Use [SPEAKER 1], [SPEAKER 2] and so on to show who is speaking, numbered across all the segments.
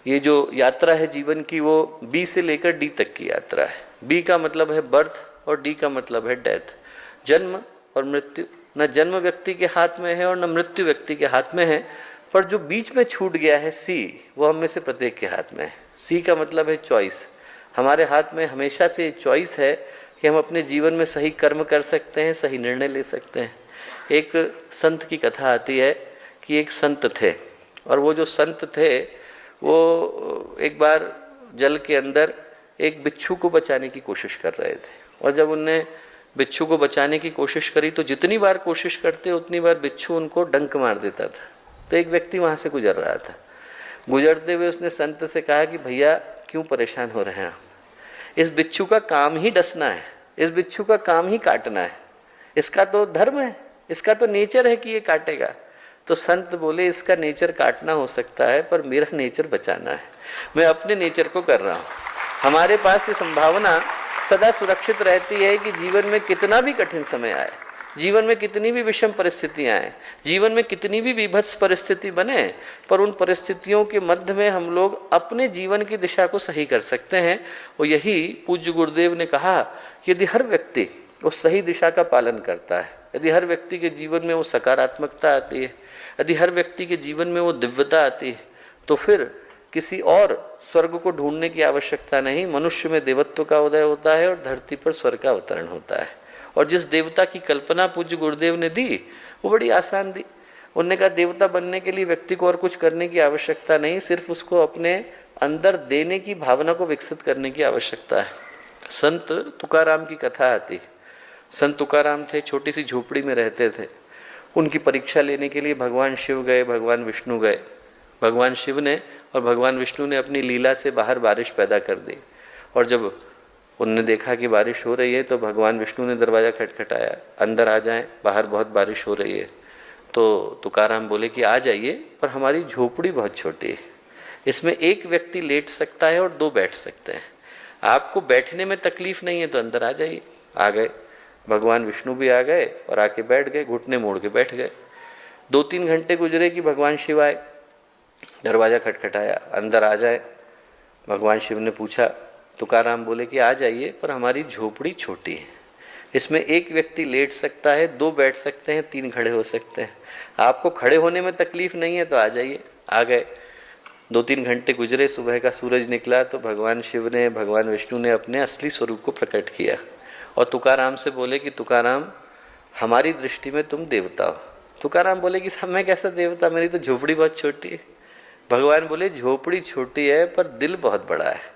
[SPEAKER 1] ये जो यात्रा है जीवन की वो बी से लेकर डी तक की यात्रा है। बी का मतलब है बर्थ और डी का मतलब है डेथ, जन्म और मृत्यु। न जन्म व्यक्ति के हाथ में है और न मृत्यु व्यक्ति के हाथ में है, पर जो बीच में छूट गया है सी, वो हम में से प्रत्येक के हाथ में है। सी का मतलब है चॉइस। हमारे हाथ में हमेशा से चॉइस है कि हम अपने जीवन में सही कर्म कर सकते हैं, सही निर्णय ले सकते हैं। एक संत की कथा आती है कि एक संत थे और वो जो संत थे वो एक बार जल के अंदर एक बिच्छू को बचाने की कोशिश कर रहे थे, और जब उनने बिच्छू को बचाने की कोशिश करी तो जितनी बार कोशिश करते उतनी बार बिच्छू उनको डंक मार देता था। तो एक व्यक्ति वहाँ से गुजर रहा था। गुजरते हुए उसने संत से कहा कि भैया क्यों परेशान हो रहे हैं आप, इस बिच्छू का काम ही डसना है, इस बिच्छू का काम ही काटना है, इसका तो धर्म है, इसका तो नेचर है कि ये काटेगा। तो संत बोले इसका नेचर काटना हो सकता है पर मेरा नेचर बचाना है, मैं अपने नेचर को कर रहा हूँ। हमारे पास ये संभावना सदा सुरक्षित रहती है कि जीवन में कितना भी कठिन समय आए, जीवन में कितनी भी विषम परिस्थितियां आए, जीवन में कितनी भी विभत्स परिस्थिति बने, पर उन परिस्थितियों के मध्य में हम लोग अपने जीवन की दिशा को सही कर सकते हैं। और यही पूज्य गुरुदेव ने कहा कि यदि हर व्यक्ति उस सही दिशा का पालन करता है, यदि हर व्यक्ति के जीवन में वो सकारात्मकता आती है, यदि हर व्यक्ति के जीवन में वो दिव्यता आती है, तो फिर किसी और स्वर्ग को ढूंढने की आवश्यकता नहीं। मनुष्य में देवत्व का उदय होता है और धरती पर स्वर्ग का अवतरण होता है। और जिस देवता की कल्पना पूज्य गुरुदेव ने दी वो बड़ी आसान दी। उन्होंने कहा देवता बनने के लिए व्यक्ति को और कुछ करने की आवश्यकता नहीं, सिर्फ उसको अपने अंदर देने की भावना को विकसित करने की आवश्यकता है। संत तुकाराम की कथा आती। संत तुकाराम थे, छोटी सी झोपड़ी में रहते थे। उनकी परीक्षा लेने के लिए भगवान शिव गए, भगवान विष्णु गए। भगवान शिव ने और भगवान विष्णु ने अपनी लीला से बाहर बारिश पैदा कर दी, और जब उनने देखा कि बारिश हो रही है तो भगवान विष्णु ने दरवाज़ा खटखटाया, अंदर आ जाएं, बाहर बहुत बारिश हो रही है। तो तुकाराम बोले कि आ जाइए, पर हमारी झोपड़ी बहुत छोटी है, इसमें एक व्यक्ति लेट सकता है और दो बैठ सकते हैं, आपको बैठने में तकलीफ नहीं है तो अंदर आ जाइए। आ गए, भगवान विष्णु भी आ गए और आके बैठ गए, घुटने मोड़ के बैठ गए। 2-3 घंटे गुजरे कि भगवान शिव आए, दरवाज़ा खटखटाया, अंदर आ जाए। भगवान शिव ने पूछा, तुकाराम बोले कि आ जाइए, पर हमारी झोपड़ी छोटी है, इसमें एक व्यक्ति लेट सकता है, दो बैठ सकते हैं, 3 खड़े हो सकते हैं, आपको खड़े होने में तकलीफ नहीं है तो आ जाइए। आ गए, 2-3 घंटे गुजरे, सुबह का सूरज निकला तो भगवान शिव ने, भगवान विष्णु ने अपने असली स्वरूप को प्रकट किया और तुकाराम से बोले कि तुकाराम हमारी दृष्टि में तुम देवता हो। तुकाराम बोले कि साहब मैं कैसा देवता, मेरी तो झोपड़ी बहुत छोटी है। भगवान बोले झोपड़ी छोटी है पर दिल बहुत बड़ा है।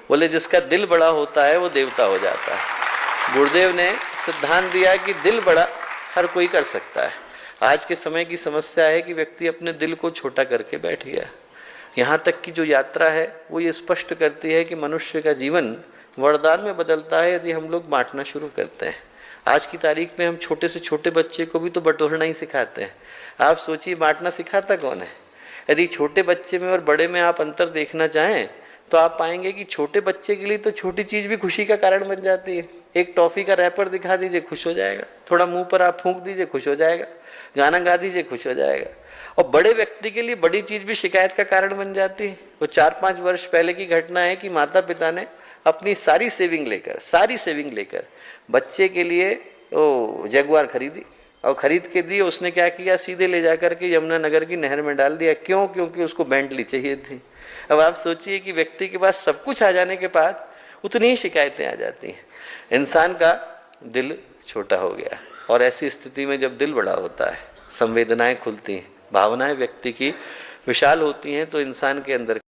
[SPEAKER 1] बोले जिसका दिल बड़ा होता है वो देवता हो जाता है। गुरुदेव ने सिद्धांत दिया कि दिल बड़ा हर कोई कर सकता है। आज के समय की समस्या है कि व्यक्ति अपने दिल को छोटा करके बैठ गया। यहाँ तक की जो यात्रा है वो ये स्पष्ट करती है कि मनुष्य का जीवन वरदान में बदलता है यदि हम लोग बांटना शुरू करते हैं। आज की तारीख में हम छोटे से छोटे बच्चे को भी तो बटोरना ही सिखाते हैं। आप सोचिए बांटना सिखाता कौन है? यदि छोटे बच्चे में और बड़े में आप अंतर देखना चाहें तो आप पाएंगे कि छोटे बच्चे के लिए तो छोटी चीज भी खुशी का कारण बन जाती है। एक टॉफी का रैपर दिखा दीजिए, खुश हो जाएगा। थोड़ा मुंह पर आप फूंक दीजिए, खुश हो जाएगा। गाना गा दीजिए, खुश हो जाएगा। और बड़े व्यक्ति के लिए बड़ी चीज भी शिकायत का कारण बन जाती है। वो 4-5 वर्ष पहले की घटना है कि माता पिता ने अपनी सारी सेविंग लेकर बच्चे के लिए वो जगुआर खरीदी और खरीद के दी। उसने क्या किया, सीधे ले जाकर के यमुनानगर की नहर में डाल दिया। क्यों? क्योंकि उसको बेंटली चाहिए थी। अब आप सोचिए कि व्यक्ति के पास सब कुछ आ जाने के बाद उतनी ही शिकायतें आ जाती हैं। इंसान का दिल छोटा हो गया, और ऐसी स्थिति में जब दिल बड़ा होता है, संवेदनाएं खुलती हैं, भावनाएं व्यक्ति की विशाल होती हैं, तो इंसान के अंदर